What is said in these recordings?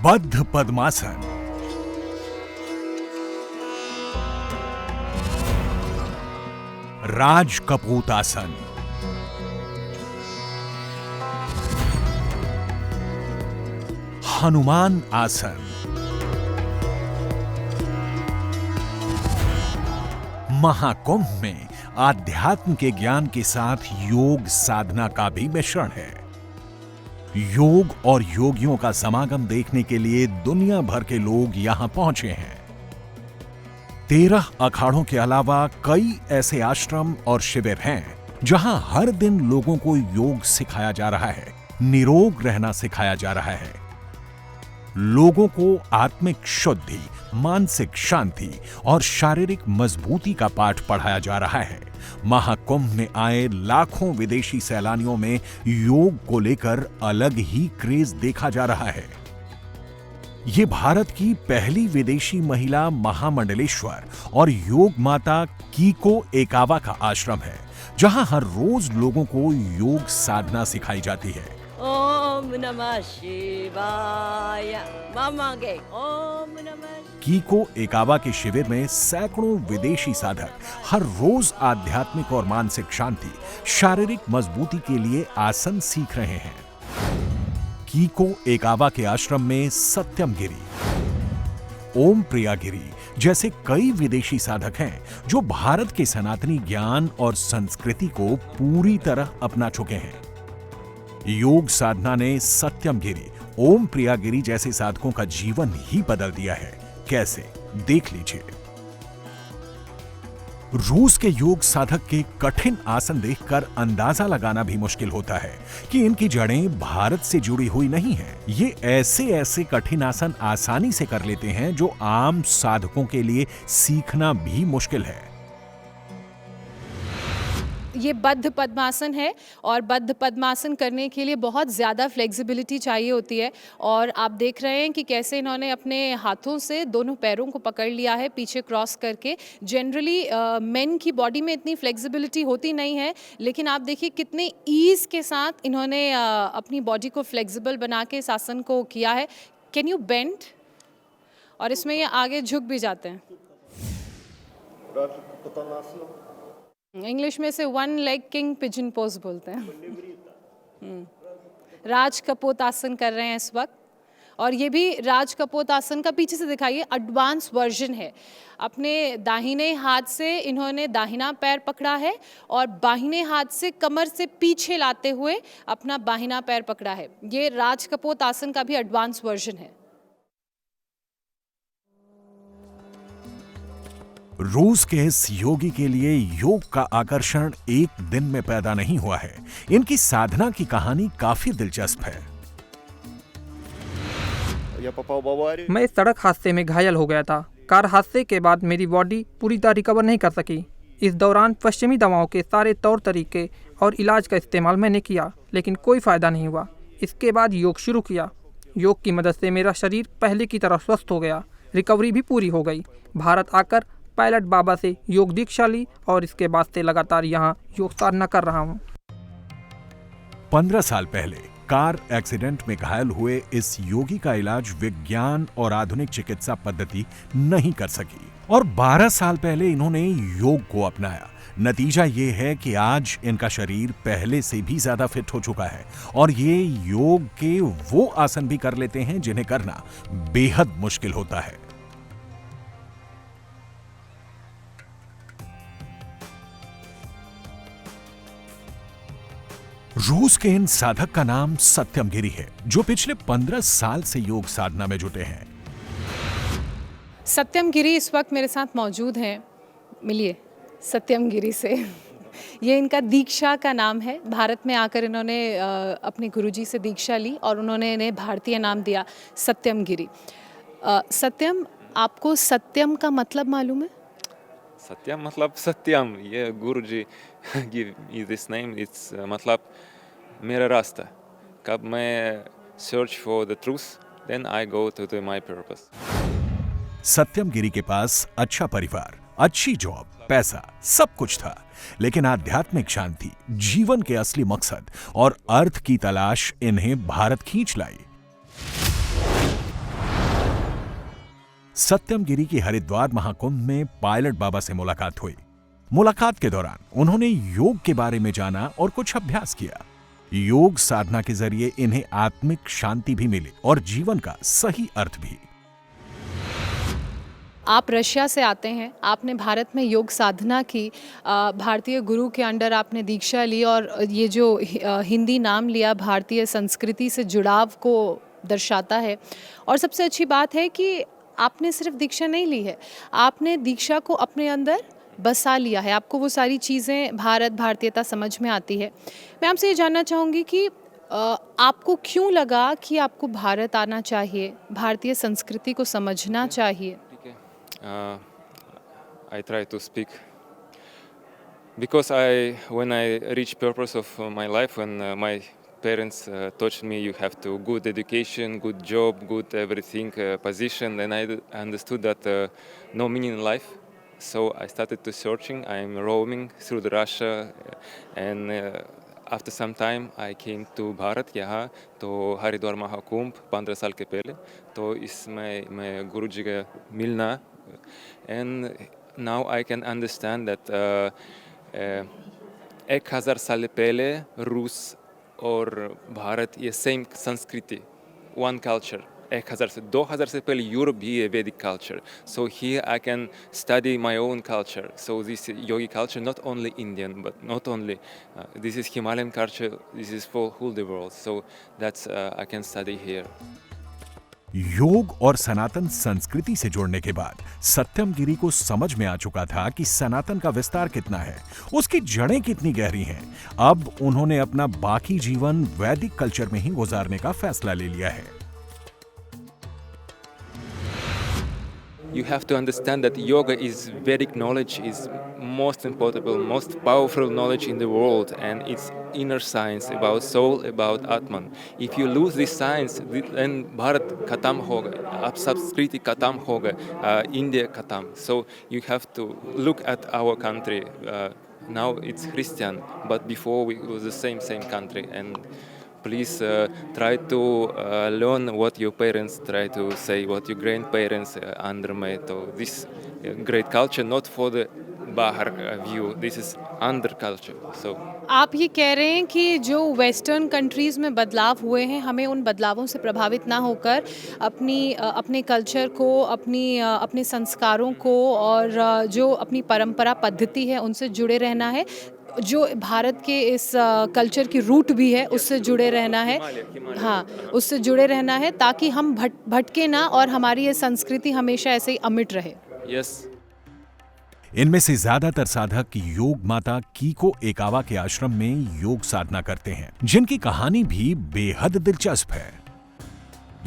बद्ध पद्मासन, राज कपूत आसन, हनुमान आसन, महाकुंभ में आध्यात्म के ज्ञान के साथ योग साधना का भी मिश्रण है। योग और योगियों का समागम देखने के लिए दुनिया भर के लोग यहां पहुंचे हैं। 13 अखाड़ों के अलावा कई ऐसे आश्रम और शिविर हैं जहां हर दिन लोगों को योग सिखाया जा रहा है, निरोग रहना सिखाया जा रहा है। लोगों को आत्मिक शुद्धि, मानसिक शांति और शारीरिक मजबूती का पाठ पढ़ाया जा रहा है। महाकुंभ में आए लाखों विदेशी सैलानियों में योग को लेकर अलग ही क्रेज देखा जा रहा है। ये भारत की पहली विदेशी महिला महामंडलेश्वर और योग माता कीको एकावा का आश्रम है, जहां हर रोज लोगों को योग साधना सिखाई जाती है। ओम नमः शिवाय। मामा गए ओम नमः। कीको एकावा के शिविर में सैकड़ों विदेशी साधक हर रोज आध्यात्मिक और मानसिक शांति, शारीरिक मजबूती के लिए आसन सीख रहे हैं। कीको एकावा के आश्रम में सत्यम गिरी, ओम प्रिया गिरी जैसे कई विदेशी साधक हैं जो भारत के सनातनी ज्ञान और संस्कृति को पूरी तरह अपना चुके हैं। योग साधना ने सत्यम गिरी, ओम प्रिया गिरी जैसे साधकों का जीवन ही बदल दिया है। कैसे, देख लीजिए। रूस के योग साधक के कठिन आसन देखकर अंदाजा लगाना भी मुश्किल होता है कि इनकी जड़ें भारत से जुड़ी हुई नहीं हैं। ये ऐसे कठिन आसन आसानी से कर लेते हैं जो आम साधकों के लिए सीखना भी मुश्किल है। ये बद्ध पद्मासन है और बद्ध पद्मासन करने के लिए बहुत ज़्यादा फ्लेक्सिबिलिटी चाहिए होती है। और आप देख रहे हैं कि कैसे इन्होंने अपने हाथों से दोनों पैरों को पकड़ लिया है पीछे क्रॉस करके। जनरली मेन की बॉडी में इतनी फ्लेक्सिबिलिटी होती नहीं है, लेकिन आप देखिए कितने ईज़ के साथ इन्होंने अपनी बॉडी को फ्लेक्सिबल बना के इस आसन को किया है। Can you bend? और इसमें ये आगे झुक भी जाते हैं। इंग्लिश में से one leg king pigeon pose बोलते हैं। राज कपोत आसन कर रहे हैं इस वक्त, और ये भी राज कपोत आसन का पीछे से दिखाइए एडवांस वर्जन है। अपने दाहिने हाथ से इन्होंने दाहिना पैर पकड़ा है और बाहिने हाथ से कमर से पीछे लाते हुए अपना बाहिना पैर पकड़ा है। ये राज कपोत आसन का भी एडवांस वर्जन है। रूस के इस योगी के लिए योग का आकर्षण एक दिन में पैदा नहीं हुआ है। इनकी साधना की कहानी काफी दिलचस्प है। मैं इस सड़क हादसे में घायल हो गया था। कार हादसे के बाद मेरी बॉडी पूरी तरह रिकवर नहीं कर सकी। इस दौरान पश्चिमी दवाओं के सारे तौर तरीके और इलाज का इस्तेमाल मैंने किया, लेकिन कोई फायदा नहीं हुआ। इसके बाद योग शुरू किया। योग की मदद से मेरा शरीर पहले की तरह स्वस्थ हो गया, रिकवरी भी पूरी हो गई। भारत आकर पायलट बाबा से योग दीक्षा ली और इसके बाद से लगातार यहाँ योग साधना कर रहा हूँ। 15 साल पहले कार एक्सीडेंट में घायल हुए इस योगी का इलाज विज्ञान और आधुनिक चिकित्सा पद्धति नहीं कर सकी, और 12 साल पहले इन्होंने योग को अपनाया। नतीजा ये है कि आज इनका शरीर पहले से भी ज्यादा फिट हो चुका है और ये योग के वो आसन भी कर लेते हैं जिन्हें करना बेहद मुश्किल होता है। रूस के इन साधक का नाम सत्यम गिरी है, जो पिछले 15 साल से योग साधना में जुटे हैं। सत्यम गिरी इस वक्त मेरे साथ मौजूद हैं। मिलिए सत्यम गिरी से। ये इनका दीक्षा का नाम है। भारत में आकर इन्होंने अपने गुरुजी से दीक्षा ली और उन्होंने इन्हें भारतीय नाम दिया सत्यम गिरी। सत्यम, आपको सत्यम का मतलब मालूम है? सत्यम मतलब सत्यम। ये गुरुजी give me this name. It's मतलब मेरा रास्ता। कब मैं search for the truth, then I go to my purpose. सत्यम गिरी के पास अच्छा परिवार, अच्छी जॉब, पैसा, सब कुछ था, लेकिन आध्यात्मिक शांति, जीवन के असली मकसद और अर्थ की तलाश इन्हें भारत खींच लाई। सत्यम गिरी की हरिद्वार महाकुंभ में पायलट बाबा से मुलाकात हुई। मुलाकात के दौरान उन्होंने योग के बारे में जाना और कुछ अभ्यास किया। योग साधना के जरिए इन्हें आत्मिक शांति भी मिली और जीवन का सही अर्थ भी। आप रशिया से आते हैं, आपने भारत में योग साधना की, भारतीय गुरु के अंडर आपने दीक्षा ली और ये जो हिंदी नाम लिया भारतीय संस्कृति से जुड़ाव को दर्शाता है। और सबसे अच्छी बात है कि आपने सिर्फ दीक्षा नहीं ली है, आपने दीक्षा को अपने अंदर बसा लिया है। आपको वो सारी चीज़ें भारतीयता समझ में आती है। मैं आपसे ये जानना चाहूँगी कि आपको क्यों लगा कि आपको भारत आना चाहिए, भारतीय संस्कृति को समझना चाहिए? I try to speak because when I reach purpose of my life, when my parents taught me you have to good education, good job, good everything, position, then I understood that no meaning in life. So I started to searching. I'm roaming through the Russia, and after some time I came to Bharat यहाँ तो हरिद्वार महाकुंभ 15 साल के पहले तो इसमें मैं गुरुजी का मिलना and now I can understand that 1000 साल पहले रूस और भारत ये सेम संस्कृति one culture 1000 से 2000 से पहले यूरोप भी है वैदिक culture so here I can study my own culture so this yogi culture not only Indian but not only this is Himalayan culture this is for whole the world so that's I can study here. योग और सनातन संस्कृति से जुड़ने के बाद सत्यम गिरी को समझ में आ चुका था कि सनातन का विस्तार कितना है, उसकी जड़ें कितनी गहरी हैं। अब उन्होंने अपना बाकी जीवन वैदिक कल्चर में ही गुजारने का फैसला ले लिया है। You have to understand that yoga is Vedic knowledge is most important, most powerful knowledge in the world, and it's inner science about soul, about Atman. If you lose this science, then Bharat khatam hoga, ab Sanskriti khatam hoga, India khatam. So you have to look at our country. Now it's Christian, but before it was the same country. And please try to learn what your parents try to say, what your grandparents undermade. So this great culture, not for the Bahar view, this is under culture. So आप ये कह रहे हैं कि जो western countries में बदलाव हुए हैं हमें उन बदलावों से प्रभावित ना होकर अपने कल्चर को, अपने संस्कारों को और जो अपनी परंपरा पद्धति है उनसे जुड़े रहना है, जो भारत के इस कल्चर की रूट भी है उससे जुड़े रहना है। हाँ, उससे जुड़े रहना है ताकि हम भटके ना और हमारी ये संस्कृति हमेशा ऐसे ही अमिट रहे। yes. इनमें से ज्यादातर साधक योग माता कीको एकावा के आश्रम में योग साधना करते हैं, जिनकी कहानी भी बेहद दिलचस्प है।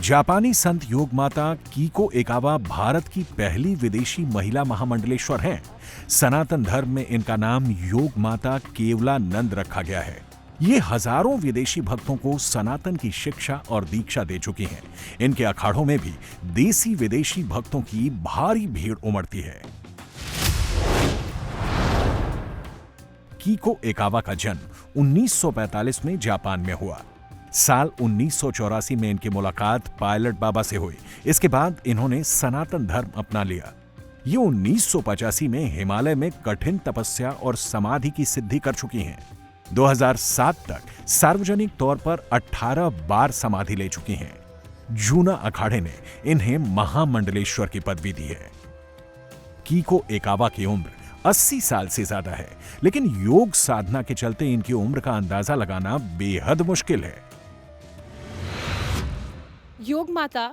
जापानी संत योग माता कीको एकावा भारत की पहली विदेशी महिला महामंडलेश्वर हैं। सनातन धर्म में इनका नाम योग माता केवलानंद रखा गया है। ये हजारों विदेशी भक्तों को सनातन की शिक्षा और दीक्षा दे चुकी हैं। इनके अखाड़ों में भी देसी विदेशी भक्तों की भारी भीड़ उमड़ती है। कीको एकावा का जन्म 1945 में जापान में हुआ। साल 1984 में इनकी मुलाकात पायलट बाबा से हुई। इसके बाद इन्होंने सनातन धर्म अपना लिया। ये 1985 में हिमालय में कठिन तपस्या और समाधि की सिद्धि कर चुकी हैं। 2007 तक सार्वजनिक तौर पर 18 बार समाधि ले चुकी हैं। जूना अखाड़े ने इन्हें महामंडलेश्वर की पदवी दी है। कीको एकावा की उम्र 80 साल से ज्यादा है, लेकिन योग साधना के चलते इनकी उम्र का अंदाजा लगाना बेहद मुश्किल है। योग माता,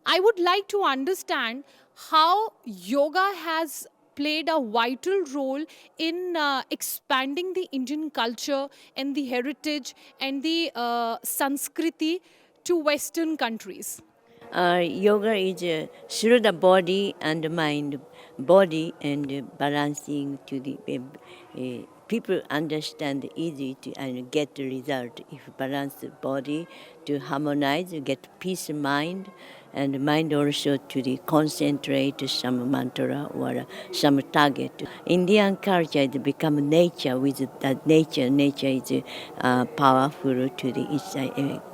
I would like to understand how yoga has played a vital role in expanding the Indian culture and the heritage and the Sanskriti to Western countries. Yoga is through the body and mind, body and balancing to the people understand easy to and get the result. If balance the body to harmonize, you get peace of mind, and mind also to the concentrate some mantra or some target. Indian culture has become nature with that nature. Nature is powerful to the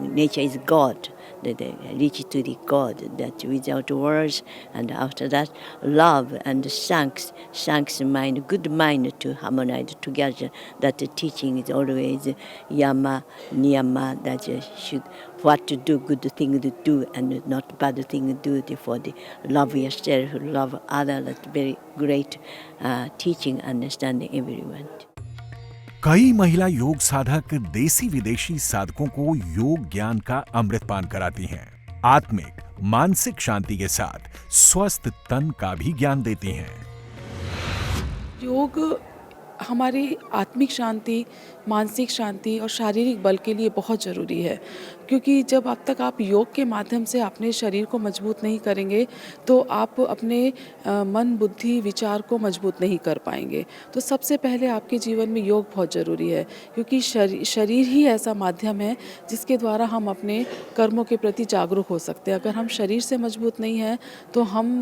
nature is God. that they reach to the God, that without words, and after that, love and thanks mind, good mind to harmonize together. That the teaching is always yama, niyama, that you should what to do, good thing to do, and not bad thing to do for the love yourself, love others. That's very great teaching, understanding everyone. कई महिला योग साधक देसी विदेशी साधकों को योग ज्ञान का अमृतपान कराती हैं। आत्मिक, मानसिक शांति के साथ स्वस्थ तन का भी ज्ञान देती हैं। योग हमारी आत्मिक शांति, मानसिक शांति और शारीरिक बल के लिए बहुत ज़रूरी है, क्योंकि जब अब तक आप योग के माध्यम से अपने शरीर को मजबूत नहीं करेंगे तो आप अपने मन, बुद्धि, विचार को मजबूत नहीं कर पाएंगे। तो सबसे पहले आपके जीवन में योग बहुत ज़रूरी है, क्योंकि शरीर ही ऐसा माध्यम है जिसके द्वारा हम अपने कर्मों के प्रति जागरूक हो सकते हैं। अगर हम शरीर से मजबूत नहीं हैं तो हम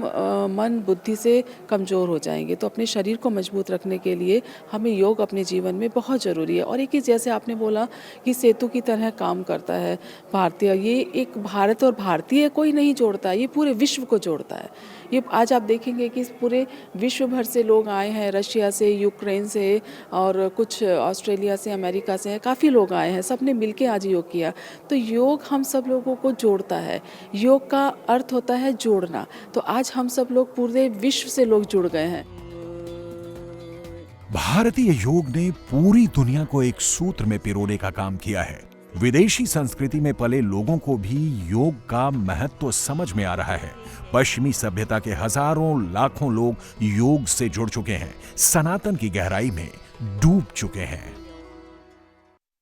मन, बुद्धि से कमज़ोर हो जाएंगे। तो अपने शरीर को मजबूत रखने के लिए हमें योग अपने जीवन में बहुत ज़रूरी है। और एक ही जैसे आपने बोला कि सेतु की तरह काम करता है भारतीय, ये एक भारत और भारतीय कोई नहीं जोड़ता है, ये पूरे विश्व को जोड़ता है। ये आज आप देखेंगे कि पूरे विश्व भर से लोग आए हैं, रशिया से, यूक्रेन से और कुछ ऑस्ट्रेलिया से, अमेरिका से, काफ़ी लोग आए हैं, सब ने मिलके आज योग किया। तो योग हम सब लोगों को जोड़ता है। योग का अर्थ होता है जोड़ना। तो आज हम सब लोग पूरे विश्व से लोग जुड़ गए हैं। भारतीय योग ने पूरी दुनिया को एक सूत्र में पिरोने का काम किया है। विदेशी संस्कृति में पले लोगों को भी योग का महत्व समझ में आ रहा है। पश्चिमी सभ्यता के हजारों लाखों लोग योग से जुड़ चुके हैं, सनातन की गहराई में डूब चुके हैं।